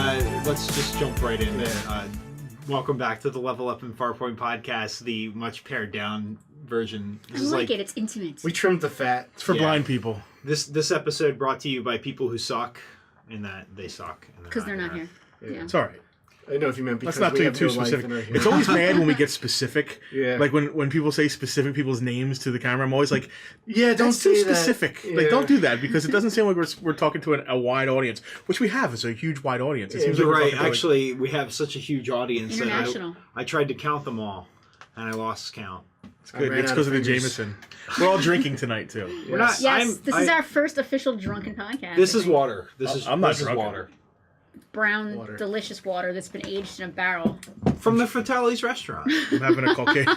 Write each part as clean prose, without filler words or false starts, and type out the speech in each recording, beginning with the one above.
let's just jump right in. Welcome back to the Level Up Farpoint Podcast, the much pared down version. I like it. It's intimate. We trimmed the fat. It's for blind people. This episode brought to you by people who suck, in that they suck. Because they're not here. Yeah. It's all right. I didn't know if you meant because Let's not we do have too no life specific. in our It's always bad when we get specific. Yeah. Like when people say specific people's names to the camera, I'm always like, yeah, don't that's too say that. specific. Yeah. Like, don't do that because it doesn't seem like we're talking to a wide audience, which we have. It's a huge wide audience. It seems You're like we're right. talking to, Actually, we have such a huge audience that International. I tried to count them all, and I lost count. it's good. ran It's out because of of the fingers. Jameson. We're all drinking tonight too. We're not. Yes, this is our first official drunken podcast. This I is think. water. This I'm not this is drunk. water Brown, Water. delicious water that's been aged in a barrel. from the Fratelli's restaurant. I'm having a cocaine.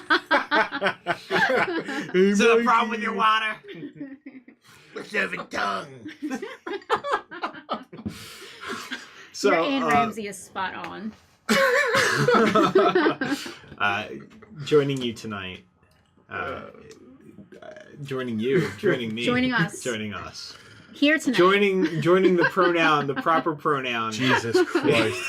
Is there a problem with your water? tongue. So, Your Aunt Ramsey is spot on. joining you tonight. Joining you. Joining me. Joining us. Joining us. Here tonight. Joining the pronoun, the proper pronoun. Jesus Christ.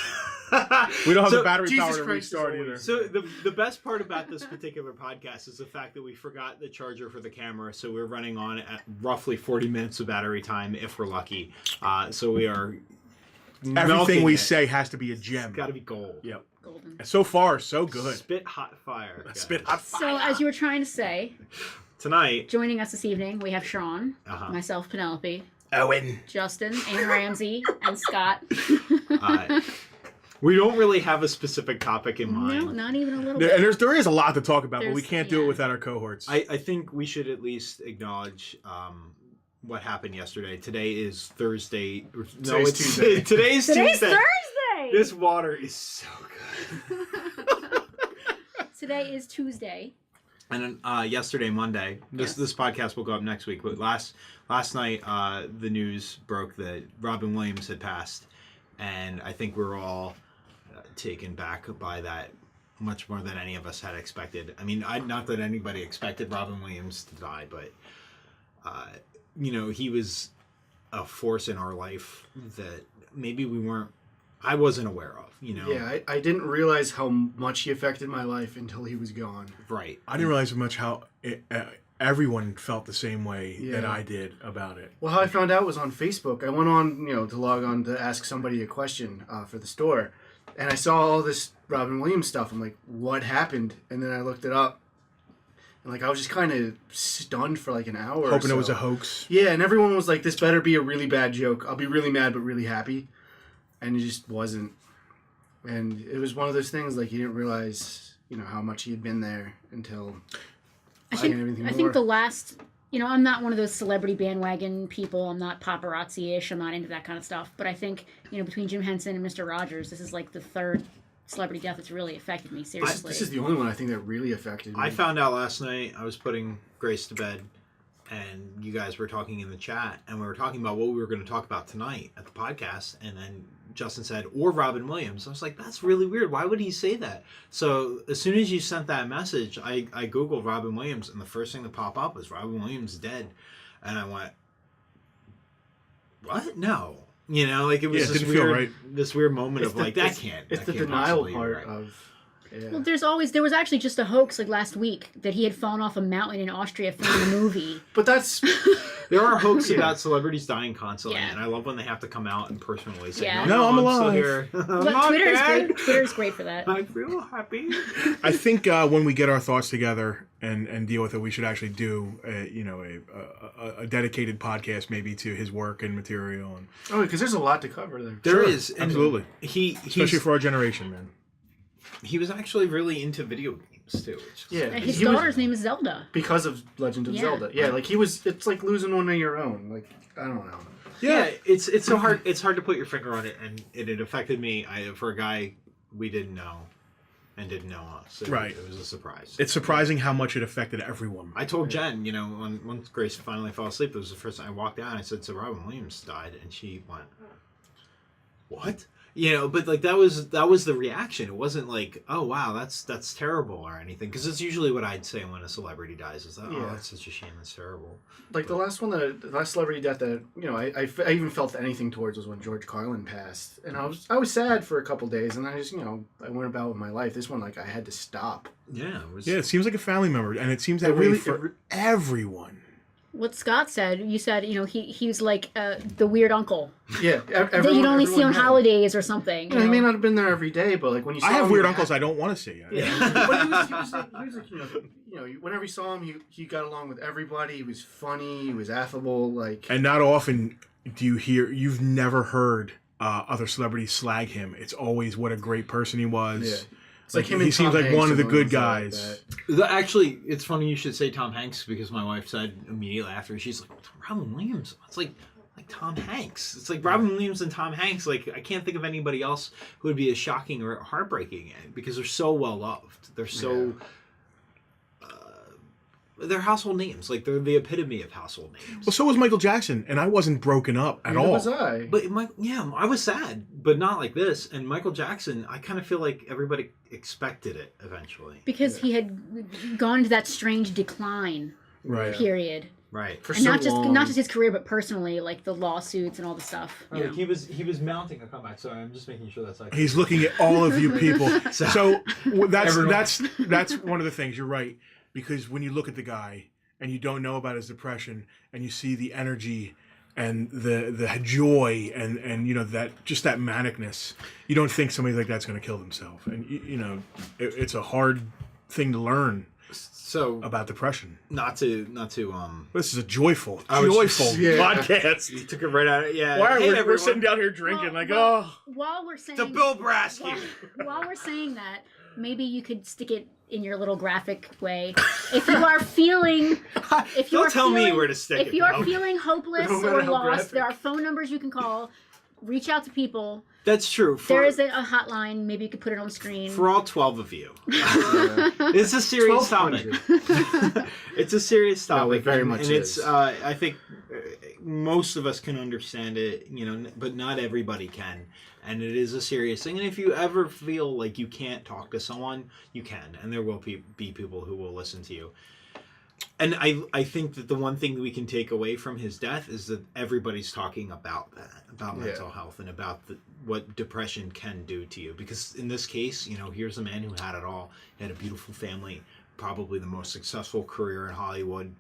We don't have So, the battery Jesus power to Christ restart is either. always- So the best part about this particular podcast is the fact that we forgot the charger for the camera, so we're running on at roughly 40 minutes of battery time if we're lucky. So we are Everything we it. say has to be a gem. It's got to be gold. Yep. Golden. So far, so good. Spit hot fire. guys. Spit hot fire. So, as you were trying to say, Tonight. joining us this evening, we have Sean, Uh-huh. myself, Penelope, Owen. Justin, Aunt Ramsey, and Scott. We don't really have a specific topic in mind. No, not even a little And bit. there is a lot to talk about, but we There's- can't do it yeah. without our cohorts. I think we should at least acknowledge what happened yesterday. Today is Thursday. No, Today's it's Tuesday. Today's Today's Tuesday. Thursday! This water is so good. Today is Tuesday. And then yesterday, Monday, this podcast will go up next week. But last night, the news broke that Robin Williams had passed, and I think we're all taken back by that much more than any of us had expected. I mean, not that anybody expected Robin Williams to die, but he was a force in our life that maybe I wasn't aware of. Yeah, I didn't realize how much he affected my life until he was gone. Right. I didn't realize how much everyone felt the same way that Yeah. I did about it. Well, how I found out was on Facebook. I went on, to log on to ask somebody a question for the store, and I saw all this Robin Williams stuff. I'm like, what happened? And then I looked it up, and I was just kind of stunned for an hour. or Hoping so. it was a hoax. Yeah, and everyone was like, this better be a really bad joke. I'll be really mad but really happy. And it just wasn't. And it was one of those things, you didn't realize, how much he had been there until I seeing everything think more. the last, I'm not one of those celebrity bandwagon people. I'm not paparazzi-ish. I'm not into that kind of stuff. But I think, between Jim Henson and Mr. Rogers, this is the third celebrity death that's really affected me seriously. This is the only one I think that really affected me. I found out last night. I was putting Grace to bed, and you guys were talking in the chat, and we were talking about what we were going to talk about tonight at the podcast, and then Justin said, or Robin Williams. I was like, that's really weird. Why would he say that? So as soon as you sent that message, I Googled Robin Williams, and the first thing that popped up was Robin Williams dead. And I went, what? No. It was Yeah, it this didn't feel weird, right. this weird moment It's of the- that it's- can't. It's that the can't denial possibly be part right. of. Yeah. Well, there was actually just a hoax last week that he had fallen off a mountain in Austria filming a movie. But that's There are hoaxes about celebrities dying constantly, Yeah. and I love when they have to come out and personally say, Yeah. No, I'm still alive." here. But I'm not Twitter is dead. great. Twitter is great for that. I feel happy. I think when we get our thoughts together and deal with it, we should actually do a dedicated podcast maybe to his work and material. And because there's a lot to cover there. There Sure, is, and absolutely. he's especially for our generation, man. he was actually really into video games too. Yeah, And his he was- daughter's name is Zelda. because of Legend of Yeah. Zelda. Yeah, he was. It's like losing one of your own. I don't know. Yeah, it's so hard. It's hard to put your finger on it, and it affected me. For a guy we didn't know and didn't know us, Right. It was a surprise. It's surprising how much it affected everyone. I told Jen, once Grace finally fell asleep, it was the first time I walked out and I said, so Robin Williams died, and she went, what? You know, but like that was the reaction. It wasn't like, oh wow, that's terrible or anything. Because it's usually what I'd say when a celebrity dies is that, oh, that's such a shame. That's terrible. Like the last celebrity death that I even felt anything towards was when George Carlin passed, and I was sad for a couple days, and I just I went about with my life. This one, like, I had to stop. Yeah, it seems like a family member, and it seems that way for everyone. What Scott said, you said, he was like the weird uncle. Yeah, that you'd only see on holidays or something. He may not have been there every day, but like when you saw him, I have weird uncles I don't want to see. Yeah. But he was like, whenever you saw him, he got along with everybody. He was funny. He was affable. Like, and not often do you've never heard other celebrities slag him. It's always what a great person he was. Yeah. It's like he seems like one of the good guys. Actually, it's funny you should say Tom Hanks because my wife said immediately after, she's like, Robin Williams. It's like Tom Hanks. It's like Robin Williams and Tom Hanks. Like, I can't think of anybody else who would be as shocking or heartbreaking because they're so well loved. They're so. They're household names. Like, they're the epitome of household names. Well, so was Michael Jackson, and I wasn't broken up at all. Neither was I. But I was sad, but not like this. And Michael Jackson, I kind of feel like everybody expected it eventually. Because he had gone into that strange decline period. Right. And not just his career, but personally, like the lawsuits and all the stuff. He was mounting a comeback. Sorry, I'm just making sure that's like. He's looking at all of you people. So that's one of the things. You're right. Because when you look at the guy and you don't know about his depression and you see the energy and the joy and that just that manicness, you don't think somebody like that's going to kill themselves. And it's a hard thing to learn. So about depression. Not to. This is a joyful podcast. You took it right out of it. Yeah. Why we're sitting down here drinking while we're saying the Bill Brasky. While we're saying that, maybe you could stick it in your little graphic way. If you are feeling, tell me where to stick it. If you are feeling hopeless or lost, there are phone numbers you can call. Reach out to people. That's true. There is a hotline. Maybe you could put it on the screen. For all 12 of you. It's a serious topic. It's a serious topic. No, it very much and is. It's, I think most of us can understand it, but not everybody can. And it is a serious thing. And if you ever feel like you can't talk to someone, you can. And there will be people who will listen to you. And I think that the one thing that we can take away from his death is that everybody's talking about that, about mental health and about what depression can do to you. Because in this case, here's a man who had it all. He had a beautiful family, probably the most successful career in Hollywood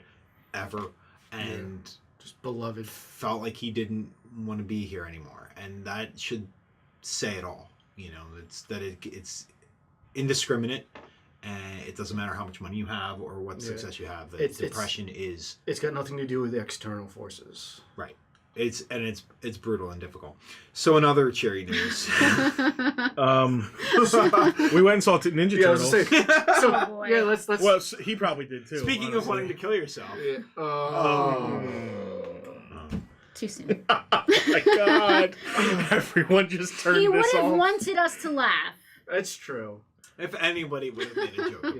ever, and just beloved. Felt like he didn't want to be here anymore. And that should say it all. It's indiscriminate. And it doesn't matter how much money you have or what success you have. Depression is. It's got nothing to do with the external forces. Right. It's brutal and difficult. So in other cheery news, we went and saw Ninja Turtles. Let's. Well, he probably did too. Speaking of wanting to kill yourself. Too soon. Oh my God! Everyone just turned this off. He would have off. wanted us to laugh. That's true. If anybody would have made a joke.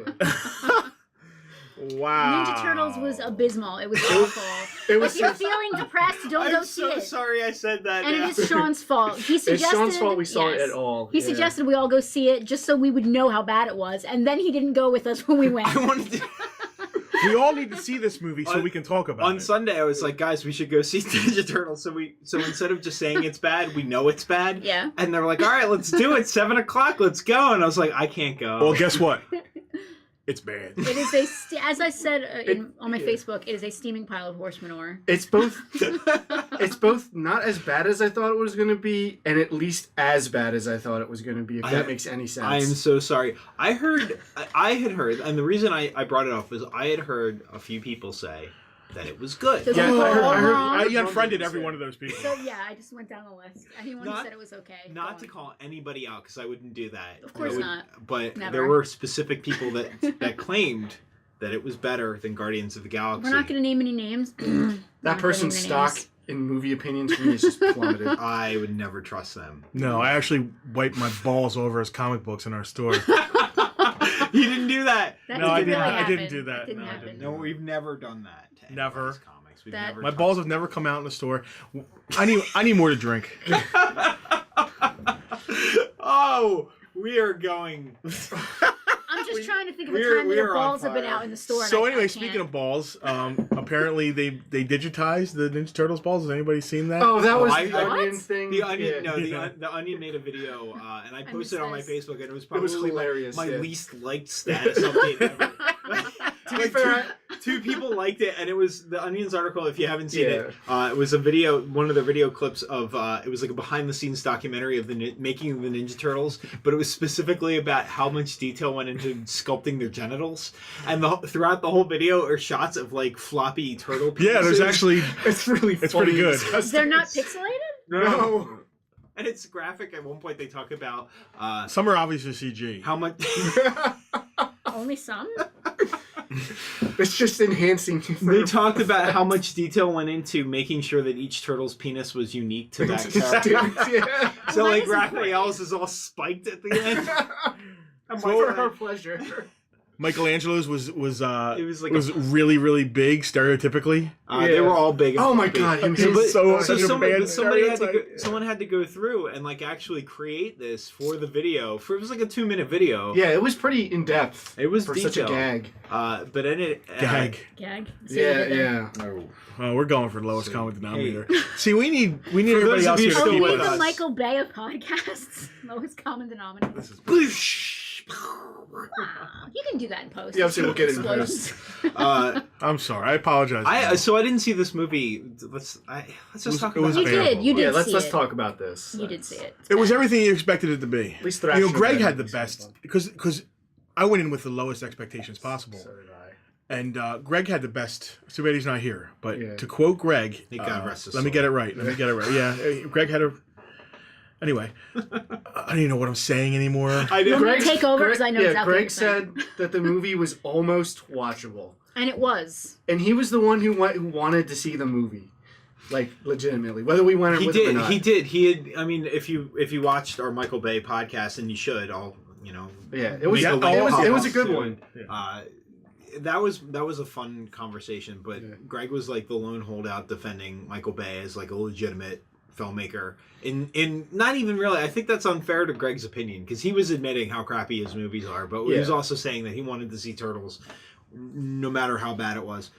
Wow. Ninja Turtles was abysmal. It was awful. If you're feeling depressed, don't go see it. I'm so sorry I said that. And it is Sean's fault. He suggested, it's Sean's fault we saw it at all. He suggested we all go see it just so we would know how bad it was. And then he didn't go with us when we went. I wanted to... We all need to see this movie so we can talk about it. On Sunday, I was like, guys, we should go see Ninja Turtles. So instead of just saying it's bad, we know it's bad. Yeah. And they're like, all right, let's do it. 7:00, let's go. And I was like, I can't go. Well, guess what? It's bad. It is as I said on my Facebook, it is a steaming pile of horse manure. It's both. It's both not as bad as I thought it was going to be, and at least as bad as I thought it was going to be. If that makes any sense. I am so sorry. I had heard, and the reason I brought it up was I had heard a few people say that it was good. I unfriended every one of those people. So yeah, I just went down the list. Anyone who said it was okay. Not to call anybody out because I wouldn't do that. Of course not. But Never. There were specific people that claimed that it was better than Guardians of the Galaxy. We're not going to name any names. That person's stock in movie opinions for me is just plummeted. I would never trust them. No, I actually wiped my balls over his comic books in our store. You didn't do that. No, I didn't. I didn't do that. No, I didn't. No, we've never done that. To Never. Comics. We've never my balls have never come out in the store. I need more to drink. Oh, we are going. I'm just trying to think of a time that the balls have been out in the store. So anyway, speaking of balls, apparently they digitized the Ninja Turtles balls. Has anybody seen that? Oh, that was I- the Onion thing. The Onion, Yeah. the Onion made a video, and I posted it on my this. Facebook, and it was It probably was hilarious. my yeah. least liked status update ever. To be fair, two people liked it, and it was the Onion's article. If you haven't seen Yeah. it, it was a video, one of the video clips of. It was like a behind-the-scenes documentary of the making of the Ninja Turtles, but it was specifically about how much detail went into sculpting their genitals, and throughout the whole video are shots of like floppy turtle. Yeah, there's penises. actually it's really it's funny. pretty good. They're not pixelated? No. And it's graphic. At one point, they talk about some are obviously CG. how much. Only some? It's just enhancing. They talked about how much detail went into making sure that each turtle's penis was unique to that character. Yeah. So Well, like that is Raphael's is all spiked at the end. I'm For like, her pleasure. it Michelangelo's was like was really, really big stereotypically. they were all big. Oh my big. god, him So, but, so so such a somebody, bad but somebody had to go, stereotype. someone had to go through and like actually create this for the video. It was like a 2-minute video. Yeah, it was pretty in depth. It was for detailed. such a gag. But in it, Gag. Gag? See what I Yeah, did there? yeah. Oh, we're going for the lowest common denominator. Hey. See, we need For everybody those of else you here to Oh, still you keep with need us. the us. Michael Bay of podcasts? Lowest common denominator. This is Wow. You can do that in post. Yeah, I'm saying we'll get it in Explosions. I'm sorry. I apologize. So I didn't see this movie. Let's just talk it about was You it. bearable. did. You did Yeah, see let's it. talk about this. You did see it. It was everything you expected it to be. At least You know, Greg Thrasher had the was best fun. because I went in with the lowest expectations possible, So did I. and Greg had the best. Too bad he's not here. But Yeah. to quote Greg, May God rest his let me soul. get it right. Yeah, Greg had a. Anyway, I don't even know what I'm saying anymore. I You want me to did. take over? 'Cause I know exactly what Greg you're saying. said that the movie was almost watchable. And it was. And he was the one who wanted to see the movie. Like, legitimately. Whether we went He with it or did. not. He did. He had. I mean, if you watched our Michael Bay podcast, and you should, Yeah, it was, Yeah, it was a good too. one. That was a fun conversation. But Yeah. Greg was like the lone holdout defending Michael Bay as like a legitimate filmmaker. In not even really. I think that's unfair to Greg's opinion because he was admitting how crappy his movies are, but he was Yeah. also saying that he wanted to see Turtles, no matter how bad it was.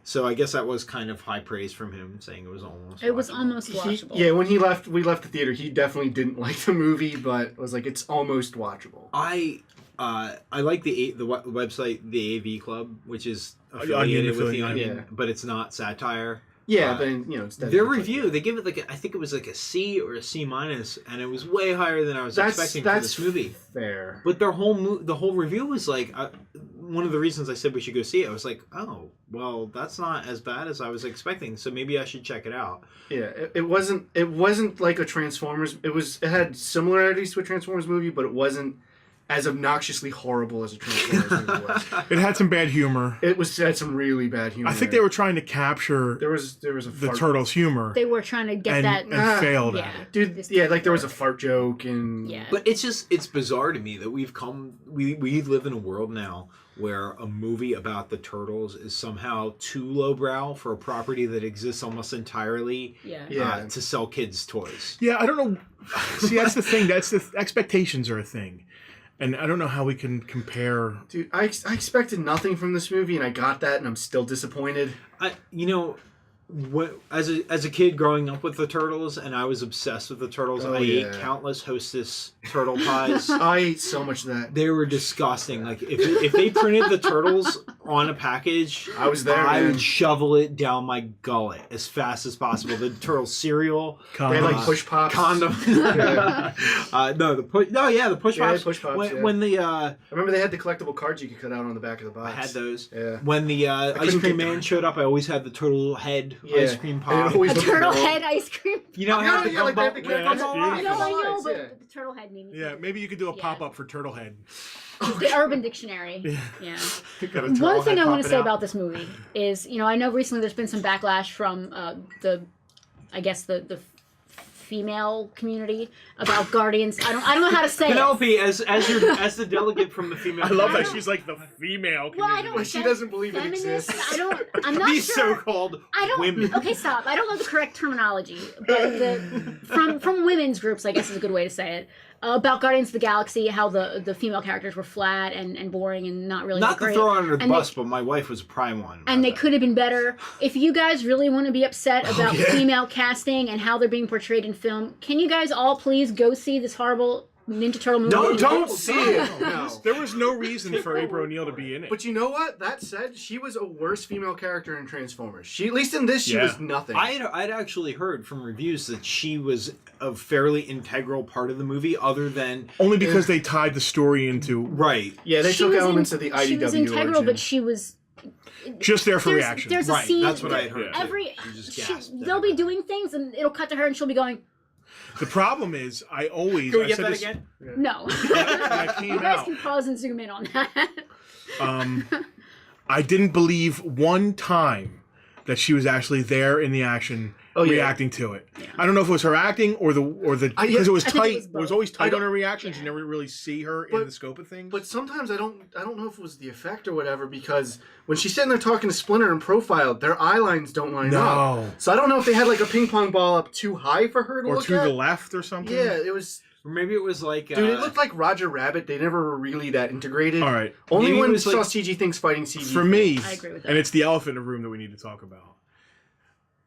So I guess that was kind of high praise from him, saying it was almost. It was watchable. almost watchable. Yeah, when we left the theater, he definitely didn't like the movie, but was like, it's almost watchable. I like the website, the AV Club, which is affiliated with the Onion, yeah. but it's not satire. Yeah, then, it's Their definitely- review, they give it like I think it was like a C or a C minus, and it was way higher than I was expecting for this movie. Fair. But their the whole review was like one of the reasons I said we should go see it. I was like, oh, well, that's not as bad as I was expecting, so maybe I should check it out. Yeah, it wasn't like a Transformers. It had similarities to a Transformers movie, but it wasn't as obnoxiously horrible as a Transformers movie was. It had some bad humor. It had some really bad humor. I think they were trying to capture there was a the fart, Turtles' humor They were trying to get and that. failed yeah. at it. dude. This Yeah, like there was a work. fart joke and Yeah. But it's bizarre to me that we live in a world now where a movie about the Turtles is somehow too lowbrow for a property that exists almost entirely Yeah. to sell kids toys. Yeah, I don't know. See, that's the thing. That's the expectations are a thing, and I don't know how we can compare. Dude, I expected nothing from this movie, and I got that, and I'm still disappointed. As a kid growing up with the Turtles, and I was obsessed with the Turtles. Oh, I yeah. ate countless Hostess turtle pies. I ate so much of that. They were disgusting. Like if they printed the Turtles on a package, I was there, I man. would shovel it down my gullet as fast as possible. The Turtle cereal, They had like push pops. condom. Yeah. The push. No, yeah, the push Yeah, pops. push pops, When, yeah. when the I remember they had the collectible cards you could cut out on the back of the box. I had those. Yeah. When the ice couldn't cream get man that. showed up, I always had the turtle head Yeah. ice cream And pop. it always A looked turtle cool. head ice cream. You know, Yeah, how yeah, like they have the Yeah, that's gumball beautiful. lines. No, I know, but Yeah. the turtle head made me. Yeah, maybe you could do a Yeah. pop up for Turtlehead. The Urban Dictionary. Yeah. Got a turtle One thing head I want to popping say out. about this movie is, I know recently there's been some backlash from the female community about Guardians. I don't know how to say Penelope, it. as the delegate from the female. I love that don't- she's like the female Well, I community. don't. But she doesn't believe it feminist, exists. I'm not These sure. so-called I don't. women. Okay, stop. I don't know the correct terminology, but from women's groups, I guess is a good way to say it. About Guardians of the Galaxy, how the female characters were flat and boring and not really Not great. to throw her under the And bus, but my wife was a prime one. and they about could have been better. If you guys really want to be upset about yeah. female casting and how they're being portrayed in film, can you guys all please go see this horrible Ninja Turtle movie? Don't see it. No. There was no reason for April O'Neil to be in it. But you know what? That said, she was a worse female character in Transformers. She, at least in this, she Yeah. was nothing. I'd actually heard from reviews that she was a fairly integral part of the movie, other than Only because they tied the story into right. yeah, they She took was elements of the IDW She was integral, origin. but she was. just there for There's reaction. a Right, scene. that's what I had heard. Yeah. Every She just gasped at they'll be everything. doing things, and it'll cut to her, and she'll be going, The problem is, I always Can we I get said that this, again? "No." I came You guys out. can pause and zoom in on that. I didn't believe one time that she was actually there in the action, Oh, yeah. reacting to it. I don't know if it was her acting or the I- because it was I think it tight. was It was both. always tight I on her reactions. You never really see her in But- the scope of things. But sometimes I don't know if it was the effect or whatever, because when she's sitting there talking to Splinter and profiled, their eye lines don't line No. up. So I don't know if they had like a ping pong ball up too high for her to or look to at. the left or something. Yeah, it was. Or maybe it was like Dude, it looked like Roger Rabbit. They never were really that integrated. All right. Only Maybe it when was saw like- CG things fighting CG. For me, I agree with that. and it's the elephant in the room that we need to talk about.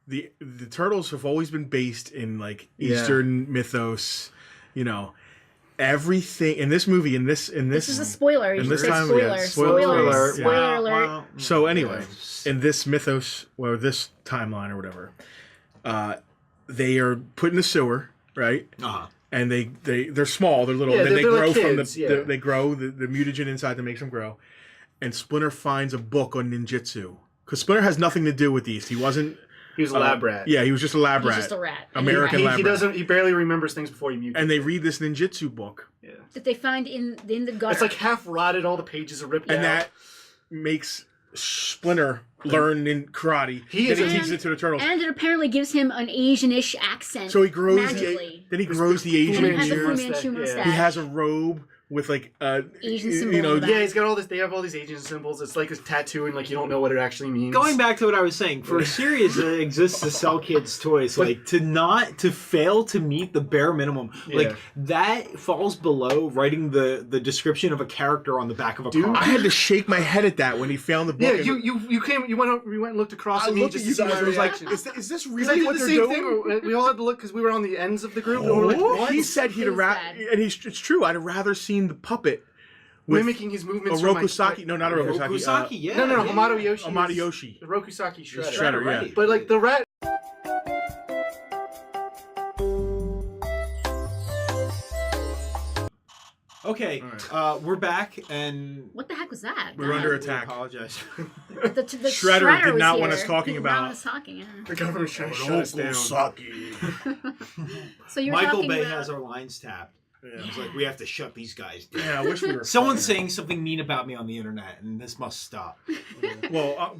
The turtles have always been based in like Yeah. Eastern mythos, you know. Everything in this movie, in this This is a spoiler. You And should this say time, spoiler. yeah, Spoiler. spoiler Spoiler, alert. Yeah. alert. So anyway, Yeah. in this mythos or this timeline or whatever, they are put in the sewer, right? Uh-huh. And they're small, they're little, Yeah, and then they they're grow like from kids, the, yeah. they grow the mutagen inside that makes them grow. And Splinter finds a book on ninjutsu because Splinter has nothing to do with these. He wasn't. He was a lab rat. Yeah, he was just a lab He's rat. just a rat. American He lab rat. doesn't. He barely remembers things before he mutates. And they read this ninjutsu book, Yeah. That they find in the gutter. It's like half rotted. All the pages are ripped and out. that makes Splinter learn in karate. He Then is he a- teaches it to the turtles. and it apparently gives him an Asianish accent. So he grows magically. then he grows the Fu And he Asian has a Fu Manchu Manchu mustache, yeah. mustache. He has a robe with like Asian you symbol know, on the back. Yeah, he's got all this. They have all these Asian symbols. It's like a tattoo, and like you don't know what it actually means. Going back to what I was saying, for a series that exists to sell kids toys, like to fail to meet the bare minimum, like Yeah. that falls below writing the description of a character on the back of a car. I had to shake my head at that when he found the book. Yeah, and you came. You went and looked across I at me looked just at you to see guys my and was like, reaction. is this Because I really did what the they're same doing? thing. We all had to look because we were on the ends of the group. And we were like, what? He said he'd It was rather, bad. and it's true. I'd have rather seen the puppet with Mimicking his movements. Oroku from my- Saki. No, not Oroku Saki. Rokusaki, yeah. No, yeah. Hamato Yoshi. Hamato Yoshi. The Rokusaki Shredder. Shredder, yeah. right. But like the rat. Okay, we're back, and What the heck was that? We're under we attack. apologize. The Shredder did was not here. want us talking He did not about- want us talking, yeah. The government's trying to shut us down. So you're Michael talking Bay about... has our lines tapped. Yeah. He's like, we have to shut these guys down. Yeah, I wish we were. Someone's fucking- saying something mean about me on the internet, and this must stop. Well,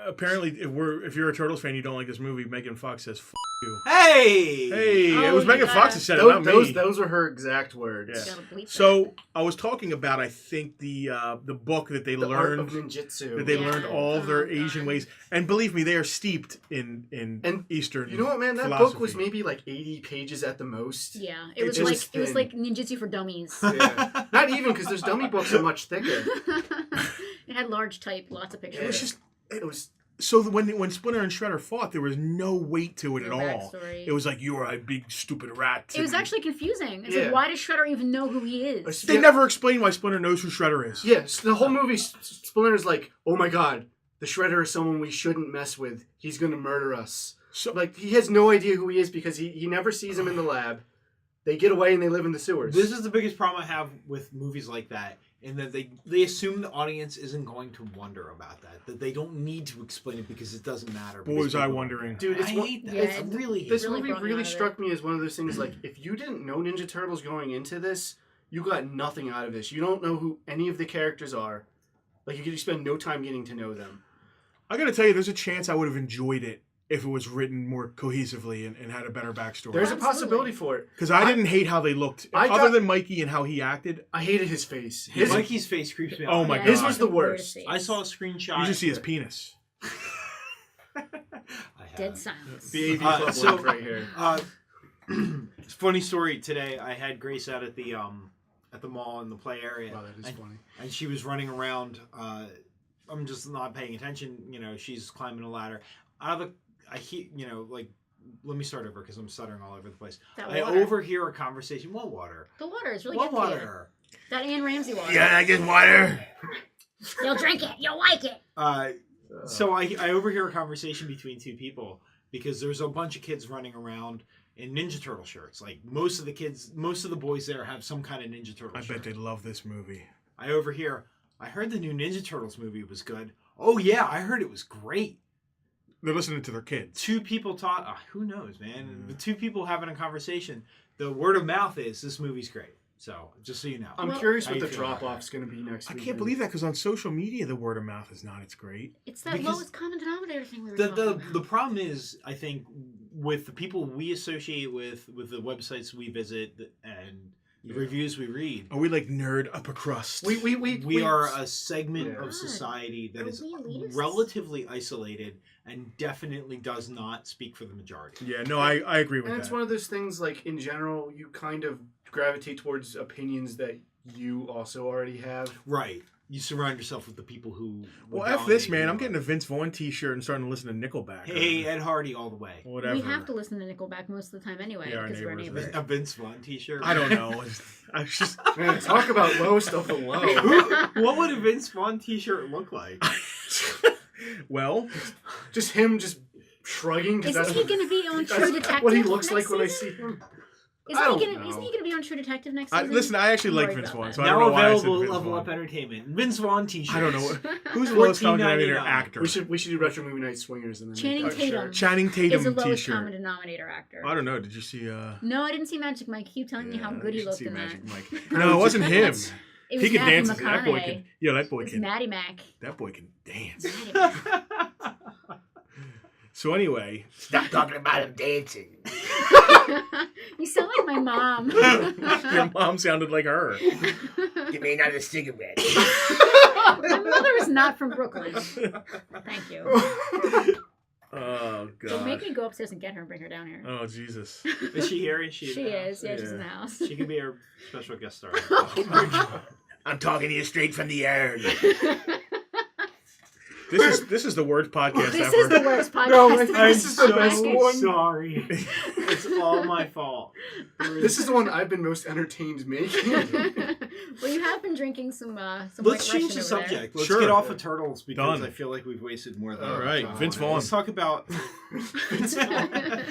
apparently, if you're a Turtles fan, you don't like this movie. Megan Fox says "F you." Hey! Hey, it Oh, was you Megan gotta- Fox that said it, not me. Those were her exact words. Yeah. Gotta bleep So I was talking about, I think the book that they The art of learned. ninjutsu. That they Yeah. learned all of their Oh, Asian God. ways, and believe me, they are steeped in And Eastern. You know what, man? That philosophy. book was maybe like 80 pages at the most. Yeah, It it was was like thin. ninjutsu for dummies. Yeah. Not even because those dummy books are much thicker. It had large type, lots of pictures. It was just It was. so that when Splinter and Shredder fought, there was no weight to it No at all. backstory. It was like, you are a big stupid rat. It was actually confusing. It's Yeah. like, why does Shredder even know who he is? They never explain why Splinter knows who Shredder is. Yes, the whole movie, Splinter's like, oh my god, the Shredder is someone we shouldn't mess with. He's gonna murder us. So Like, he has no idea who he is because he never sees him in the lab. They get away and they live in the sewers. This is the biggest problem I have with movies like that, in that they assume the audience isn't going to wonder about that they don't need to explain it because it doesn't matter. Boy, because was I people- wondering. Dude, it's I one- hate that. Yeah, I really hate This that. really movie brought me really out of struck me as one of those things like, if you didn't know Ninja Turtles going into this, you got nothing out of this. You don't know who any of the characters are. Like, you spend no time getting to know them. I gotta tell you, there's a chance I would have enjoyed it if it was written more cohesively and had a better backstory. There's a Absolutely. possibility for it. Because I didn't hate how they looked. Other than Mikey and how he acted. I hated his face. Mikey's face creeps me out. Oh my His God. was the worst. I saw a screenshot. You just see his penis. Dead silence. The AV Club so- right here. It's a funny story today. I had Grace out at the mall in the play area. Wow, that is funny. And she was running around. I'm just not paying attention. You know, she's climbing a ladder. Let me start over because I'm stuttering all over the place. I overhear a conversation. What water? The water is really What good for you. water? That Ann Ramsey water. Yeah, I get water. You'll drink it. You'll like it. So I overhear a conversation between two people because there's a bunch of kids running around in Ninja Turtle shirts. Like most of the boys there have some kind of Ninja Turtle shirt. I bet they love this movie. I overhear, I heard the new Ninja Turtles movie was good. Oh yeah, I heard it was great. They're listening to their kids. Two people who knows, man? The two people having a conversation. The word of mouth is this movie's great. So just so you know. I'm curious what how the you feel drop about off's going to be next week. I can't believe that because on social media, the word of mouth is not as great. It's that Because lowest common denominator thing we were talking The about. the problem is, I think, with the people we associate with the websites we visit and the reviews we read, Are we like nerd upper crust? we are a segment Yeah. of society that Are is we elitists? relatively isolated and definitely does not speak for the majority. Yeah, no, I agree with And that. it's one of those things, like, in general, you kind of gravitate towards opinions that you also already have. Right. You surround yourself with the people who. Well, F this, man. I'm getting a Vince Vaughn t-shirt and starting to listen to Nickelback. Hey, Ed Hardy all the way. Whatever. We have to listen to Nickelback most of the time anyway Yeah, our because we're neighbors. neighbors. A Vince Vaughn t-shirt. I don't know. I was just... Man, talk about lowest of the low. What would a Vince Vaughn t-shirt look like? Well, Just him just shrugging. 'Cause Isn't he going to be on True that's Detective? what he looks next like when I season? see him. Isn't I he don't going know. to be on True Detective next season? listen, I actually I'm like worried Vince about Vaughn, that. so I don't Now know why I said available at Vince Level Vaughn. Up Entertainment. Vince Vaughn t-shirts. I don't know. Who's the lowest common denominator $14.99. actor? We should do retro movie night swingers and then Channing make that Tatum. shirt. Channing Is the Tatum lowest common t-shirt. denominator actor. I don't know. Did you see... No, I didn't see Magic Mike. I keep telling you how good he looked in Magic that. Mike. No, it wasn't him. It was He can Matthew dance. That boy McConaughey. can... Yeah, that boy It's can... Maddie Mac. That boy can dance. Maddie Mac. So anyway... Stop talking about him dancing. You sound like my mom. Your mom sounded like her. Give me another cigarette. My mother is not from Brooklyn. Thank you. Oh, God. Don't make me go upstairs and get her and bring her down here. Oh, Jesus. Is she here? She is. Yeah, she's in the house. She could be our special guest star. I'm talking to you straight from the yard. This is the worst podcast This ever. is the worst podcast. No, in this is the best package. one. sorry. It's all my fault. This is the one I've been most entertained making. Well, you have been drinking some Let's White change the Russian over there. subject. Let's Sure. get off of turtles because Done. I feel like we've wasted more than All right, time. Vince Vaughn. Let's talk about Vince Vaughn.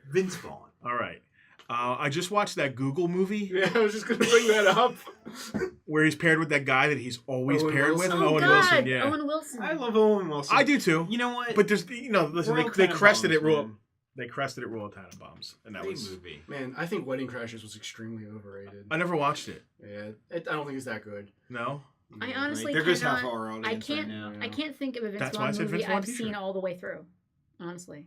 Vince Vaughn. All right. I just watched that Google movie Yeah, I was just going to bring that up. where he's paired with that guy that he's always Owen paired Wilson. with. Oh, Owen God. Wilson, yeah. Owen Wilson. I love Owen Wilson. I do too. You know what? But there's, listen, Royal they crested it Tenenbaums, real. man. They crested it Royal Tenenbaums, and that Great was. movie. Man, I think Wedding Crashers was extremely overrated. I never watched it. Yeah, I don't think it's that good. No. I honestly there goes cannot. half our audience right now. I can't think of a Vince That's why I Vaughn said movie Vince Vaughn I've t-shirt. seen all the way through. Honestly,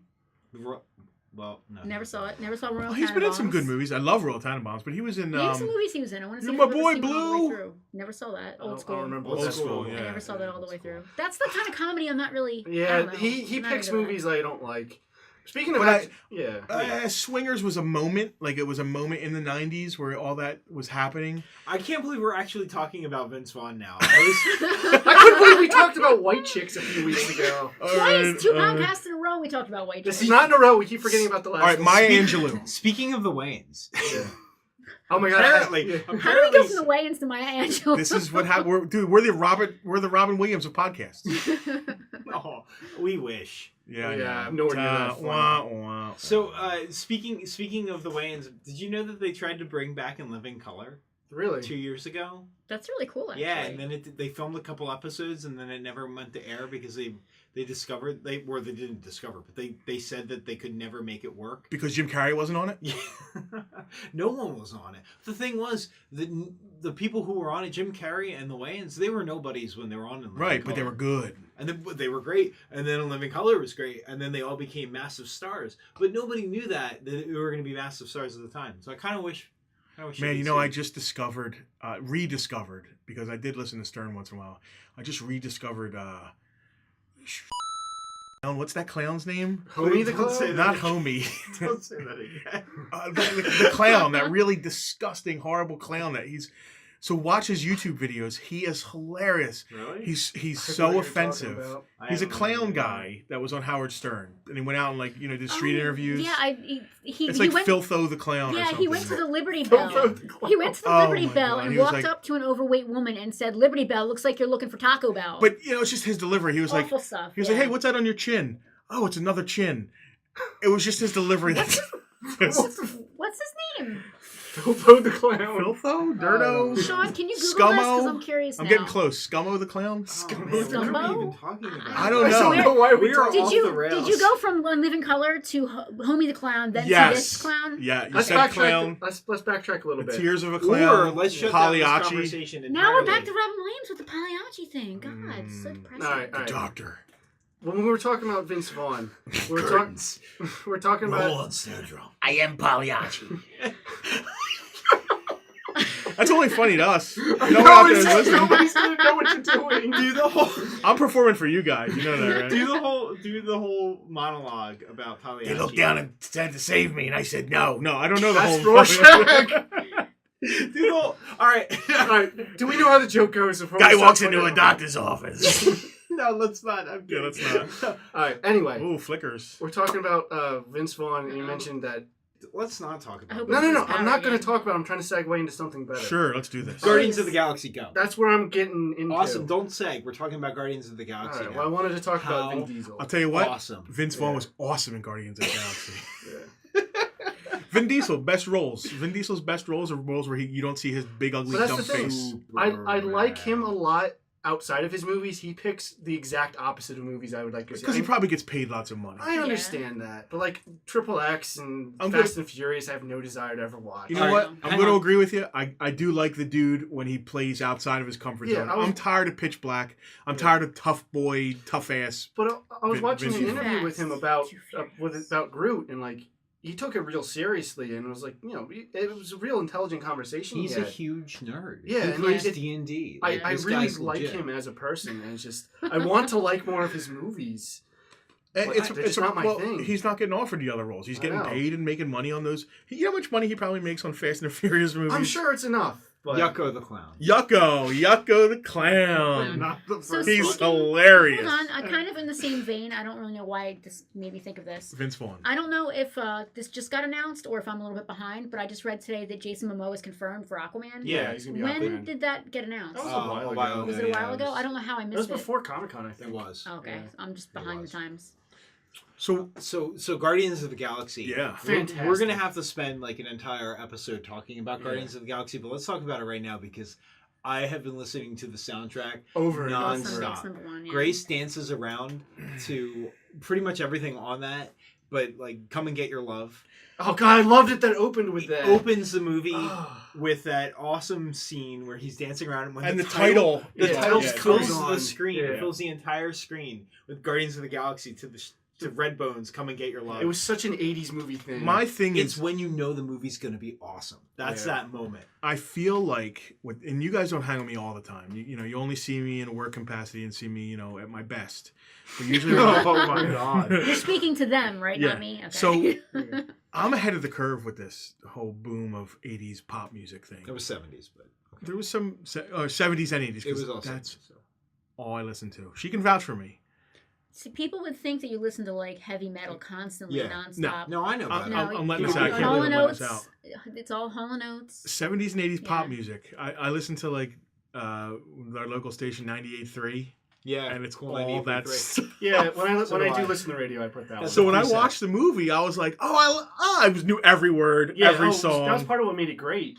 Well, no. never saw it. Never saw Royal Oh, he's been in some Tenenbaums. good movies. I love Royal Tenenbaums, but he was in. Name some movies he was in. I want to see. You're if my I've boy, ever seen it all the way Blue. through. Never saw that. I don't- Old school. I don't remember Old what that's school, called. yeah. I never saw that all the way through. That's the kind of comedy I'm not really. I Yeah, don't know. he I'm not picks into that. movies I don't like. Speaking of But that, yeah. Swingers was a moment, like it was a moment in the '90s where all that was happening. I can't believe we're actually talking about Vince Vaughn now. I couldn't believe we talked about White Chicks a few weeks ago. Twice, two podcasts in a row, we talked about White This Chicks. is not in a row. We keep forgetting about the last All right, one. Maya Angelou. Speaking of the Wayans, Oh my god. apparently, Yeah. How do we go from the Wayans to Maya Angelou? This is what happened. We're the Robin Williams of podcasts. oh, we wish. Yeah, Yeah, I'm nowhere near that funny. Wah, wah. So, speaking of the Wayans, did you know that they tried to bring back In Living Color? Really? 2 years ago. That's really cool, actually. Yeah, and then they filmed a couple episodes, and then it never went to air because they discovered they didn't discover, but they said that they could never make it work Because Jim Carrey wasn't on it? Yeah, no one was on it. The thing was the people who were on it, Jim Carrey and the Wayans, they were nobodies when they were on it. Right, but they were good. And then they were great. And then Living Color was great. And then they all became massive stars. But nobody knew that they were going to be massive stars at the time. So I kind of wish. Man, I just rediscovered, because I did listen to Stern once in a while. I just rediscovered. What's that clown's name? Homie the Clown? Not Homie. Don't say that again. The clown, that really disgusting, horrible clown that he's. So watch his YouTube videos. He is hilarious. Really? He's I so know what you're offensive. talking about. He's a clown guy that was on Howard Stern, and he went out and did street interviews. Yeah, It's he like went. Filtho the Clown. or Yeah, something. he went to the Liberty Bell. He went to the Oh Liberty my Bell God, and he was walked like- up to an overweight woman and said, "Liberty Bell, looks like you're looking for Taco Bell." But it's just his delivery. He was awful like, stuff. he was yeah. like, "Hey, what's that on your chin?" "Oh, it's another chin." It was just his delivery. What's his name? Filtho the Clown. Filtho, Dirto, Sean, can you Google this? Scummo? Because I'm curious I'm now. getting close. Scummo the clown. Oh, man, what are Scumbo? we even talking about? I don't I know. don't know why we We are talk- Did off you the rails. did you go from One Living Color to Homie the Clown, then to Yes. this clown? Yeah, you Let's said backtrack. clown. Let's backtrack a little The bit. Tears of a Clown. Or let's shut down this Pagliacci. conversation entirely. Now we're back to Robin Williams with the Pagliacci thing. God, it's so depressing. All right, all right. Doctor. When we were talking about Vince Vaughn, we're talking about. Roll on snare drum. I am Pagliacci. That's only funny to us. No one No, out there is it's- listening. nobody's gonna know what you're doing. Do the whole I'm performing for you guys. You know that, right? do the whole monologue about Pagliacci. They looked down and said to save me, and I said no. No, I don't know the That's whole. Rorschach. Do the whole. All right. All right. Do we know how the joke goes? Before we Guy start walks into putting a it on? doctor's office. No, let's not. I'm Yeah, kidding. let's not. All right. Anyway, Ooh, flickers. we're talking about Vince Vaughn, and you mentioned that. Let's not talk I about hope that. No. Power I'm not going again. to talk about it. I'm trying to segue into something better. Sure, let's do this. Guardians of the Galaxy, go. That's where I'm getting into. Awesome. Don't seg. We're talking about Guardians of the All Galaxy right. now. Well, I wanted to talk about How- Vin Diesel. I'll tell you what. Awesome. Vince Vaughn Yeah. was awesome in Guardians of the Galaxy. Yeah. Vin Diesel, best roles. Vin Diesel's best roles are roles where you don't see his big, ugly, But that's dumb the thing. face. I like him a lot outside of his movies. He picks the exact opposite of movies I would like to see. Because he probably gets paid lots of money. I understand that, but like Triple X and I'm Fast and Furious, I have no desire to ever watch. You know All what? right, I'm hang going to on. agree with you. I do like the dude when he plays outside of his comfort Yeah, zone. I was- I'm tired of Pitch Black. I'm Yeah. tired of tough boy, tough ass. But I was Vin- watching Vince an Diesel. interview with him about Too fast. about Groot, and like he took it real seriously, and was like, it was a real intelligent conversation. He's he a had. huge nerd. Yeah, he and plays it- D&D. I This really guy's like legit. him as a person, and it's just I want to like more of his movies. And But they're just not my thing. He's not getting offered the other roles. He's I getting know. paid and making money on those. You know how much money he probably makes on Fast and the Furious movies? I'm sure it's enough. But Yucko the Clown. Yucko the Clown. Not the So first He's one. speaking- hilarious. Hold on, I kind of in the same vein. I don't really know why this made me think of this. Vince Vaughn. I don't know if this just got announced or if I'm a little bit behind, but I just read today that Jason Momoa is confirmed for Aquaman. yeah, he's gonna be When Aquaman. did that get announced? That was a while ago. Was it a yeah, while ago? was- I don't know how I It was missed it. before Comic-Con, I It think. was. Okay, Yeah. I'm just behind the was. times. So So Guardians of the Galaxy. Yeah. Fantastic. We're gonna have to spend like an entire episode talking about Yeah. Guardians of the Galaxy, but let's talk about it right now because I have been listening to the soundtrack Over and Non- over. Awesome, Non-stop. that's number one. Yeah. Grace dances around to pretty much everything on that, but like Come and Get Your Love Oh god, I loved it that opened with that. opens the movie Oh. with that awesome scene where he's dancing around and when and the the title. the Yeah, title yeah, fills comes on. the screen. Yeah. It fills the entire screen with Guardians of the Galaxy to Redbone's Come and Get Your Love. It was such an 80s movie thing. My thing It's is, when you know the movie's going to be awesome. That's Yeah. that moment. I feel like, and you guys don't hang on me all the time. You know, you only see me in a work capacity and see me, at my best. But usually, Oh my God. You're speaking to them, right? Yeah. Not me. Okay. So Yeah. I'm ahead of the curve with this whole boom of 80s pop music thing. It was 70s, but There was some 70s and 80s. it was 'cause also. that's all I listened to. She can vouch for me. See, people would think that you listen to like heavy metal constantly, Yeah. nonstop. No, I know about I'm, it. I'm letting this you- out. I can't Hall believe and I'm letting Oates. this out. It's all Hall and Oates. 70s and 80s pop Yeah. music. I listen to like our local station 98.3, Yeah, and it's cool. all that. Yeah, when I So do do I. listen to the radio, I put that. That's one. So when I preset. watched the movie, I was like, I knew every word, every song. That was part of what made it great.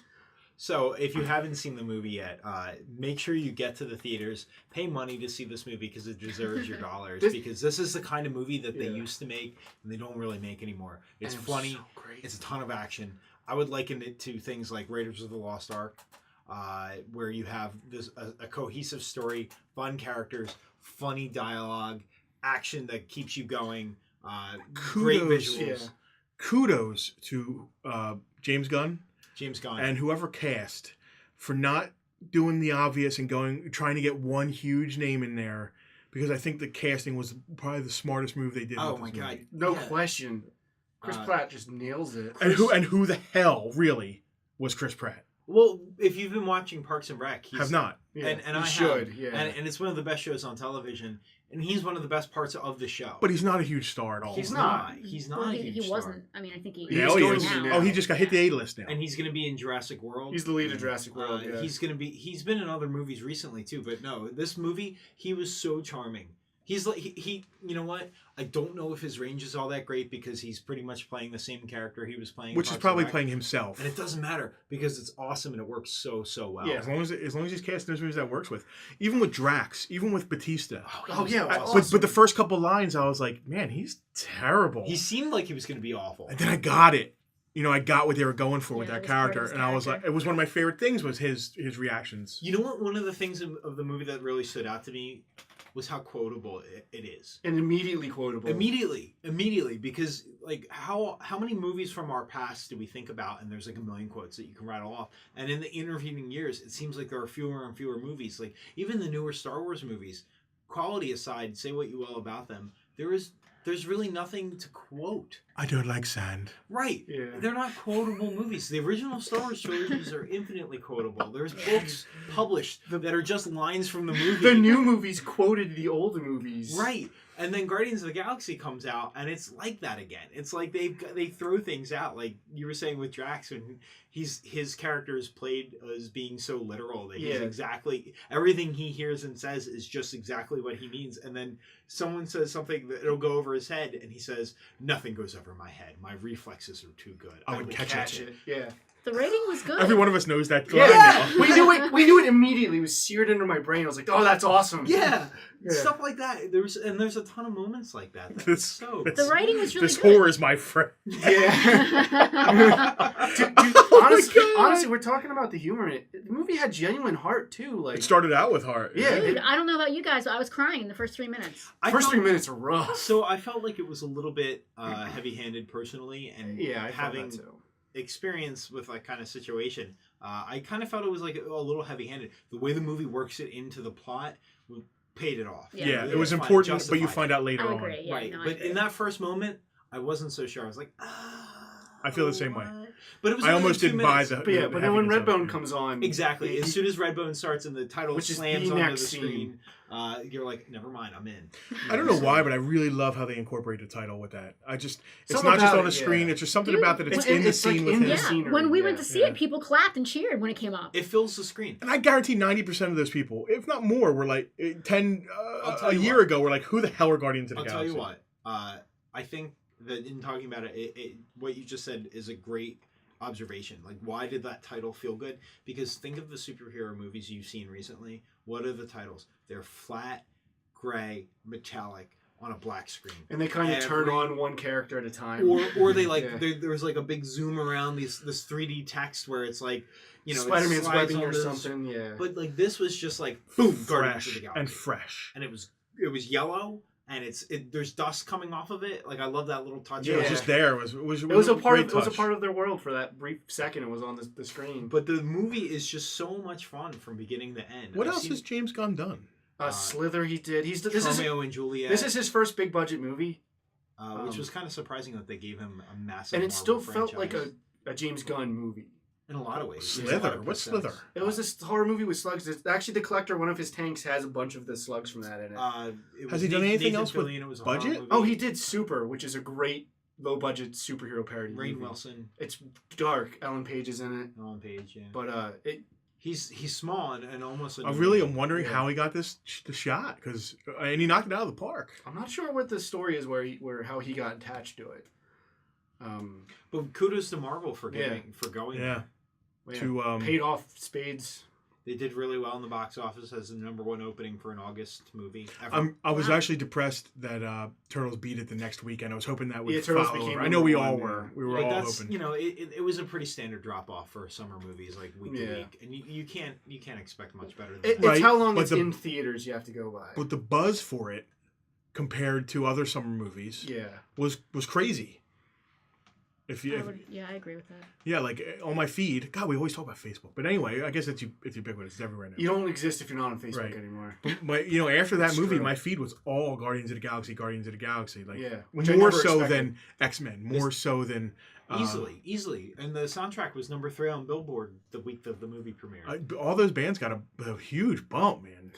So if you haven't seen the movie yet, make sure you get to the theaters, pay money to see this movie because it deserves your dollars. Because this is the kind of movie that they used to make and they don't really make anymore. It's funny. So great. It's a ton of action. I would liken it to things like Raiders of the Lost Ark, where you have a cohesive story, fun characters, funny dialogue, action that keeps you going, great visuals. Yeah. Kudos to James Gunn and whoever cast for not doing the obvious and trying to get one huge name in there, because I think the casting was probably the smartest move they did. Oh my god, no question. Chris Pratt just nails it. And who the hell really was Chris Pratt? Well, if you've been watching Parks and Rec, have not. Yeah. And I should. Have. Yeah. And it's one of the best shows on television. And he's one of the best parts of the show. But he's not a huge star at all. He's not. He's not a huge star. He wasn't. I mean, I think he is. now. Oh, he just got hit the A-list now. And he's going to be in Jurassic World. He's the lead of Jurassic World. Yeah. He's been in other movies recently too. But no, this movie, he was so charming. He's like he you know what? I don't know if his range is all that great because he's pretty much playing the same character he was playing. Which is probably playing himself. And it doesn't matter because it's awesome and it works so well. Yeah, as long as he's casting those movies that works with. Even with Drax, even with Batista. Oh yeah, awesome. But the first couple lines I was like, man, he's terrible. He seemed like he was gonna be awful. And then I got it. I got what they were going for with that character, and I was like, it was one of my favorite things was his reactions. You know what? One of the things of the movie that really stood out to me was how quotable it is. And immediately quotable. Immediately, because like how many movies from our past do we think about, and there's like a million quotes that you can rattle off, and in the intervening years, it seems like there are fewer and fewer movies. Like even the newer Star Wars movies, quality aside, say what you will about them, there's really nothing to quote. I don't like sand. Right. Yeah. They're not quotable movies. The original Star Wars trilogies are infinitely quotable. There's books published that are just lines from the movie. The new movies quoted the old movies. Right. And then Guardians of the Galaxy comes out, and it's like that again. It's like they throw things out, like you were saying with Drax, when his character is played as being so literal that he's exactly everything he hears and says is just exactly what he means. And then someone says something that it'll go over his head, and he says, "Nothing goes over my head. My reflexes are too good. I would catch it." Yeah. The rating was good. Every one of us knows that. Yeah, now. We knew it immediately. It was seared into my brain. I was like, "Oh, that's awesome." Yeah, stuff like that. There's a ton of moments like that. The writing was really this good. whore is my friend. Yeah. Honestly, we're talking about the humor in it. The movie had genuine heart too. Like it started out with heart. Yeah. Dude, I don't know about you guys, but I was crying in the first 3 minutes. First 3 minutes are rough. So I felt like it was a little bit heavy-handed personally, and I having experience with that kind of situation, I kind of felt it was like a little heavy-handed. The way the movie works it into the plot paid it off. Yeah, it was important, but you find out later I on. agree. Yeah, right, no, but in that first moment, I wasn't so sure. I was like, I feel the same way. But it was I almost didn't buy the. But then when Redbone comes on, exactly. As soon as Redbone starts and the title slams onto the screen, you're like, never mind, I'm in. I don't know why, but I really love how they incorporate the title with that. It's not just on a screen. It's just something about that. It's in the scene with him. When we went to see it, people clapped and cheered when it came up. It fills the screen. And I guarantee 90% of those people, if not more, were like 10 a year ago. Were like, who the hell are Guardians of the Galaxy? I'll tell you what. I think that in talking about it, what you just said is a great observation. Like, why did that title feel good? Because think of the superhero movies you've seen recently. What are the titles? They're flat, gray, metallic on a black screen, and they kind of turn on one character at a time, or they like there's like a big zoom around this 3D text where it's like, you know, Spider-Man's webbing or something. Yeah, but like this was just like boom, Guardians of the Galaxy, and fresh, and it was yellow. And there's dust coming off of it. Like, I love that little touch. Yeah, it was just there. It was a part of their world for that brief second. It was on the screen. But the movie is just so much fun from beginning to end. What else has James Gunn done? Slither he did. Romeo and Juliet. This is his first big budget movie, which was kind of surprising that they gave him a massive. And it still franchise. felt like a James Gunn movie. In a lot of ways. Slither? What's Slither? It was this horror movie with slugs. Actually, the collector, one of his tanks, has a bunch of the slugs from that in it. Has he done anything else with budget? Oh, he did Super, which is a great low-budget superhero parody Rainn movie. Wilson. It's dark. Ellen Page is in it. Ellen Page, yeah. But he's small and almost. I really am wondering how he got the shot, and he knocked it out of the park. I'm not sure what the story is how he got attached to it. But kudos to Marvel for going. Yeah. to paid off spades. They did really well in the box office as the #1 opening for an August movie ever. I was actually depressed that Turtles beat it the next weekend. I was hoping that would Turtles follow became over. I know we all #1, were. We were But all that's hoping. it was a pretty standard drop off for summer movies, like week to week, and you can't expect much better than that. It's Right, how long but it's in theaters you have to go by. But the buzz for it, compared to other summer movies, was crazy. I agree with that. Yeah, like on my feed. God, we always talk about Facebook, but anyway, I guess it's ubiquitous. It's everywhere now. You don't exist if you're not on Facebook anymore. But after that That's movie, true. my feed was all Guardians of the Galaxy, Like which I more never so expected. than X-Men, more so than Easily, and the soundtrack was #3 on Billboard the week of the movie premiere. all those bands got a huge bump, man.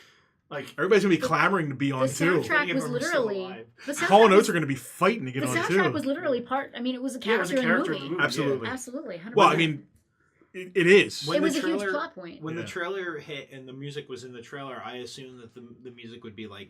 Like Everybody's gonna be clamoring to be on The too. soundtrack Many of was them are still literally. alive. The Hall and soundtrack Oates are gonna be fighting to get the on soundtrack too. was literally part. I mean, it was a yeah, it was character, a character in the movie. Absolutely. Absolutely. 100%. Well, I mean, it is. When it the was a huge trailer- plot point. When the Yeah. trailer hit and the music was in the trailer, I assumed that the music would be like,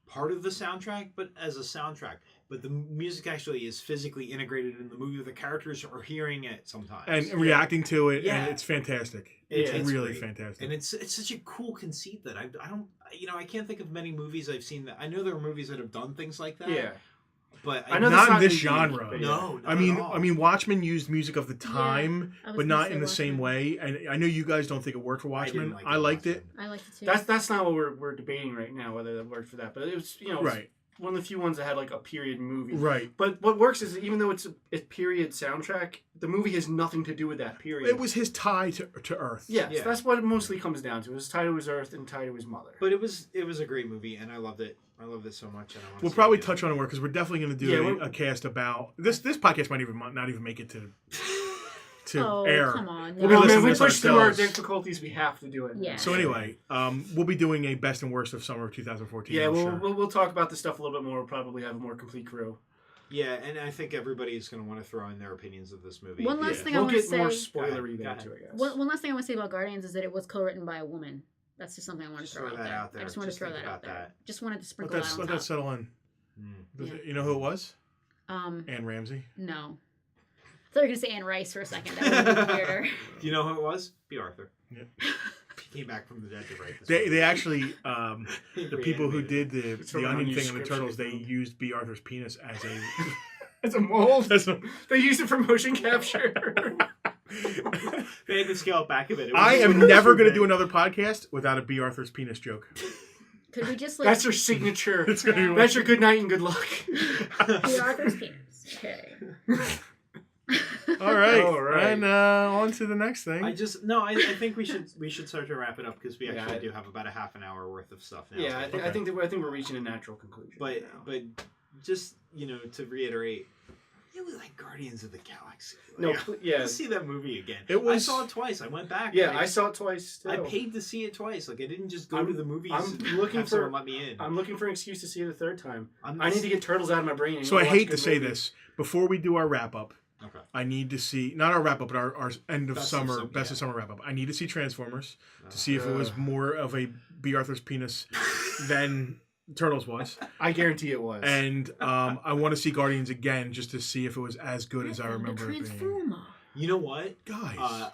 part of the soundtrack, but as a soundtrack. But the music actually is physically integrated in the movie. The characters are hearing it sometimes. And reacting to it, Yeah. and it's fantastic. It's It's really great. fantastic. And it's such a cool conceit that I don't, I can't think of many movies I've seen that. I know there are movies that have done things like that. yeah, But I know not that's in this indie, genre. but No, I mean, Watchmen used music of the time, I was but gonna not say in the same Watchmen. way. And I know you guys don't think it worked for Watchmen. like I liked it. I liked it too. that's not what we're debating right now, whether that worked for that. But it was it was Right, one of the few ones that had like a period movie. right. But what works is even though it's a period soundtrack, the movie has nothing to do with that period. It was his tie to Earth. Yes, Yeah. that's what it mostly comes down to. It was tied to his earth and tied to his mother. But it was a great movie, and I loved it. I loved it so much. And I wanna We'll see probably it again. touch on it more because we're definitely going to Yeah, do we're- a cast about this. This podcast might not even make it to air. Come on. We'll no. be listening we to this push through our ourselves. difficulties. We have to do it. Yeah. So anyway, we'll be doing a best and worst of summer of 2014. Yeah, I'm we'll, sure. we'll talk about this stuff a little bit more. We'll probably have a more complete crew. Yeah, and I think everybody's going to want to throw in their opinions of this movie. One last Yeah. thing I We'll want to get say. more Go spoilery ahead. than to, I guess. One last thing I want to say about Guardians is that it was co-written by a woman. That's just something I want to Just throw throw out that there. out there. I just wanted Just to throw think that out about there. that. Just wanted to Let sprinkle that on that top. settle in. Mm. Yeah. You know who it was? Um, Ramsey. no. I thought you were gonna say Anne Rice for a second. That would have been weirder. Do you know who it was? B. Arthur. Yeah. He came back from the dead to write this. They actually He the people who reanimated did It's the from onion an thing on the scripture turtles, they thing. used B. Arthur's penis as a. It's a mold. As a They used it for motion capture. it. They had to scale it back a bit. It was I a am little never too going to big. do another podcast without a B. Arthur's penis joke. Could we just That's your signature. It's gonna be That's your good night and good luck. B. Arthur's penis? Okay. All right. All right. And on to the next thing. I think we should start to wrap it up because we actually do have about a half an hour worth of stuff now. Yeah, I think we're reaching a natural conclusion. But now. but just to reiterate, it was like Guardians of the Galaxy. No, Like, yeah. to see that movie again. It was- I saw it twice. I went back. Yeah, and I saw it twice. Too. I paid to see it twice. Like I didn't just go I'm- to the movies. I'm and looking have for- someone let me in. I'm looking for an excuse to see it a third time. I'm I need to get Turtles out of my brain. so I watch hate to good say movies. this. Before we do our wrap up, Okay. I need to see, not our wrap up, but our end of Best of summer, summer, best of yeah. summer wrap up. I need to see Transformers to see if it was more of a B. Arthur's penis than Turtles was. I guarantee it was. And I want to see Guardians again just to see if it was as good as I remember it being. Transformer. You know what? Guys.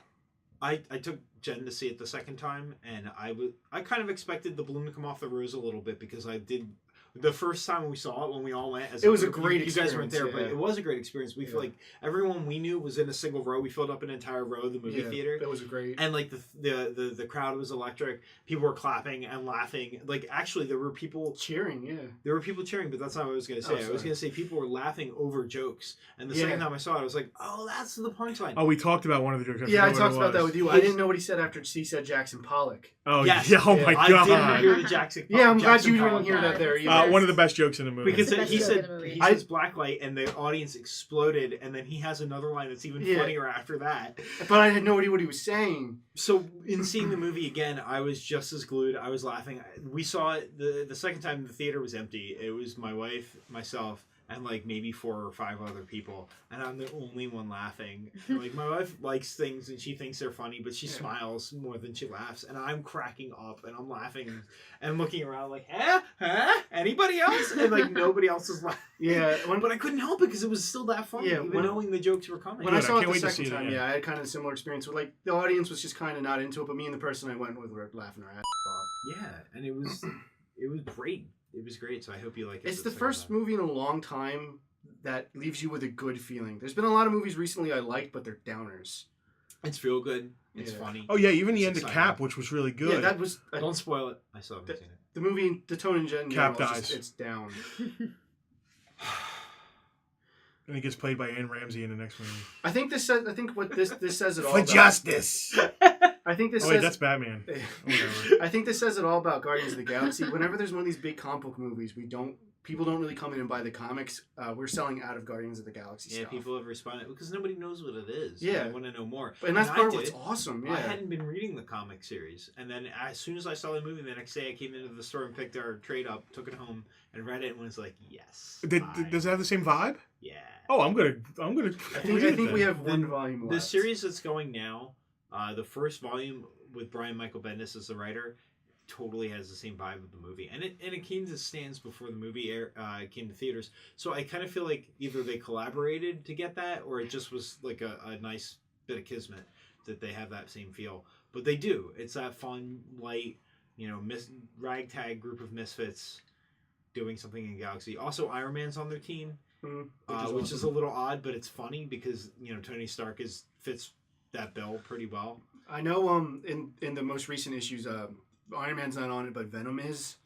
I took Jen to see it the second time, and I kind of expected the balloon to come off the rose a little bit because I did. The first time we saw it, when we all went, as It was a group, great you guys weren't there, experience, but yeah. it was a great experience. We feel like everyone we knew was in a single row. We filled up an entire row of the movie theater. That was great. And like the crowd was electric. People were clapping and laughing. Like actually, there were people cheering. Yeah. There were people cheering, but that's not what I was gonna say. I was sorry. gonna say people were laughing over jokes. And the Yeah. second time I saw it, I was like, "Oh, that's the punchline." Oh, we talked about one of the jokes. Yeah, I forget what talked it about that was. with you. I didn't know what he said after he said Jackson Pollock. Oh, Yes. yeah. Oh, my I God. didn't hear the Jackson. Yeah, I'm glad Jackson you didn't Pollock hear that there Yes. either. One of the best jokes in the movie. Because the best he joke said in the movie. he says blacklight, and the audience exploded, and then he has another line that's even Yeah. funnier after that. But I had no idea what he was saying. So in seeing the movie again, I was just as glued. I was laughing. We saw it the second time. The theater was empty. It was my wife, myself, and like maybe 4 or 5 other people, and I'm the only one laughing. And, like my wife likes things and she thinks they're funny, but she smiles more than she laughs, and I'm cracking up and I'm laughing and looking around like, anybody else? And like nobody else is laughing. Yeah, but I couldn't help it because it was still that funny, even knowing the jokes were coming. When I saw it the second time, I had kind of a similar experience where like the audience was just kind of not into it, but me and the person I went with were laughing our ass off. Yeah, and it was great. It was great, so I hope you like it. It's the first movie in a long time that leaves you with a good feeling. There's been a lot of movies recently I liked, but they're downers. It's feel good. It's funny. Oh yeah, even the end of Cap, which was really good. Yeah, that was. Don't spoil it. I still haven't seen it. The movie, the tone in general, Cap dies. It's down. And he gets played by Ramsey in the next movie. I think this says it all. For justice. I think this. Oh wait, that's Batman. I think this says it all about Guardians of the Galaxy. Whenever there's one of these big comic book movies, people don't really come in and buy the comics. We're selling out of Guardians of the Galaxy stuff. People have responded because nobody knows what it is. Yeah, I want to know more. And that's part of what's awesome. Yeah, I hadn't been reading the comic series, and then as soon as I saw the movie, the next day I came into the store and picked our trade up, took it home, and read it, and was like, yes. Does it have the same vibe? Yeah. Oh, I'm gonna. I think we have one volume left. The series that's going now, the first volume with Brian Michael Bendis as the writer, totally has the same vibe of the movie, and it came to stands before the movie came to theaters. So I kind of feel like either they collaborated to get that, or it just was like a nice bit of kismet that they have that same feel. But they do. It's that fun, light, ragtag group of misfits doing something in Galaxy. Also, Iron Man's on their team, which is a little odd, but it's funny because Tony Stark fits that bill pretty well. I know. In the most recent issues, Iron Man's not on it, but Venom is.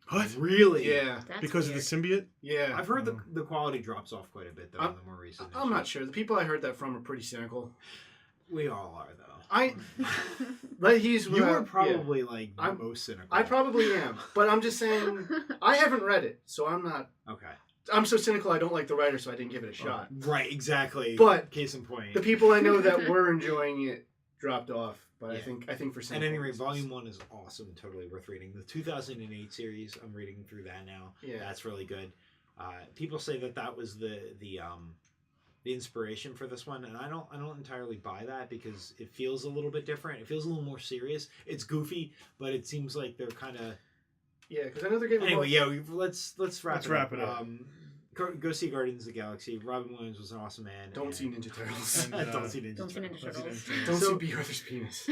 What? Really? Yeah. That's because weird. of the symbiote? Yeah. I've heard the quality drops off quite a bit though in the more recent. I'm not sure. The people I heard that from are pretty cynical. We all are though. But you are probably the most cynical. I probably am, but I'm just saying I haven't read it, so I'm not. Okay. I'm so cynical. I don't like the writer, so I didn't give it a shot. Right. Exactly. But case in point, the people I know that were enjoying it dropped off. But yeah. I think for some. At any rate, Volume 1 is awesome. Totally worth reading. The 2008 series, I'm reading through that now. Yeah. That's really good. People say that was the inspiration for this one, and I don't entirely buy that because it feels a little bit different. It feels a little more serious. It's goofy, but it seems like they're kind of. Yeah, because I know they're getting. Anyway, let's wrap it up. Go see Guardians of the Galaxy. Robin Williams was an awesome man. Don't see Ninja Turtles. Don't see Ninja Turtles. Don't see Big Brother's penis.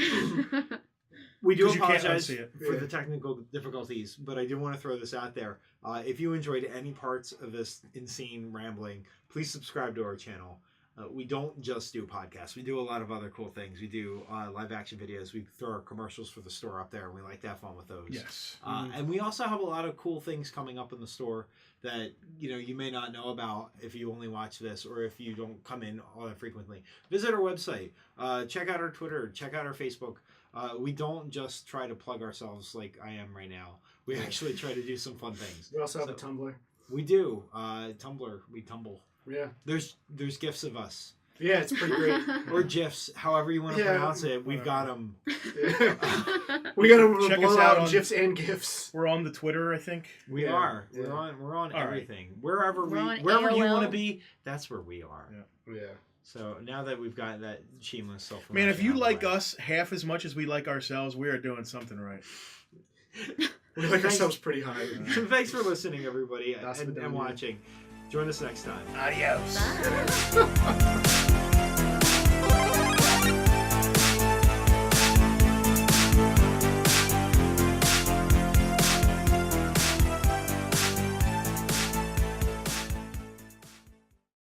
We do 'Cause you can't apologize unsee it. for the technical difficulties, but I do want to throw this out there. If you enjoyed any parts of this insane rambling, please subscribe to our channel. We don't just do podcasts. We do a lot of other cool things. We do live action videos. We throw our commercials for the store up there, and we like to have fun with those. Yes. And we also have a lot of cool things coming up in the store that you may not know about if you only watch this or if you don't come in all that frequently. Visit our website. Check out our Twitter. Check out our Facebook. We don't just try to plug ourselves like I am right now. We actually try to do some fun things. We also have a Tumblr. We do. Tumblr. We tumble. Yeah. There's gifs of us. Yeah, it's pretty great. Or GIFs, however you want to pronounce it. We've got them. We got to Check blow us out out on GIFs and GIFs. We're on the Twitter, I think. We are. We're on All everything. Right. Wherever you AOL. want to be, that's where we are. Yeah. So now that we've got that shameless self. Man, if you like us half as much as we like ourselves, we are doing something right. We like ourselves pretty high. Thanks for listening, everybody, That's and watching. Join us next time. Adios. Bye.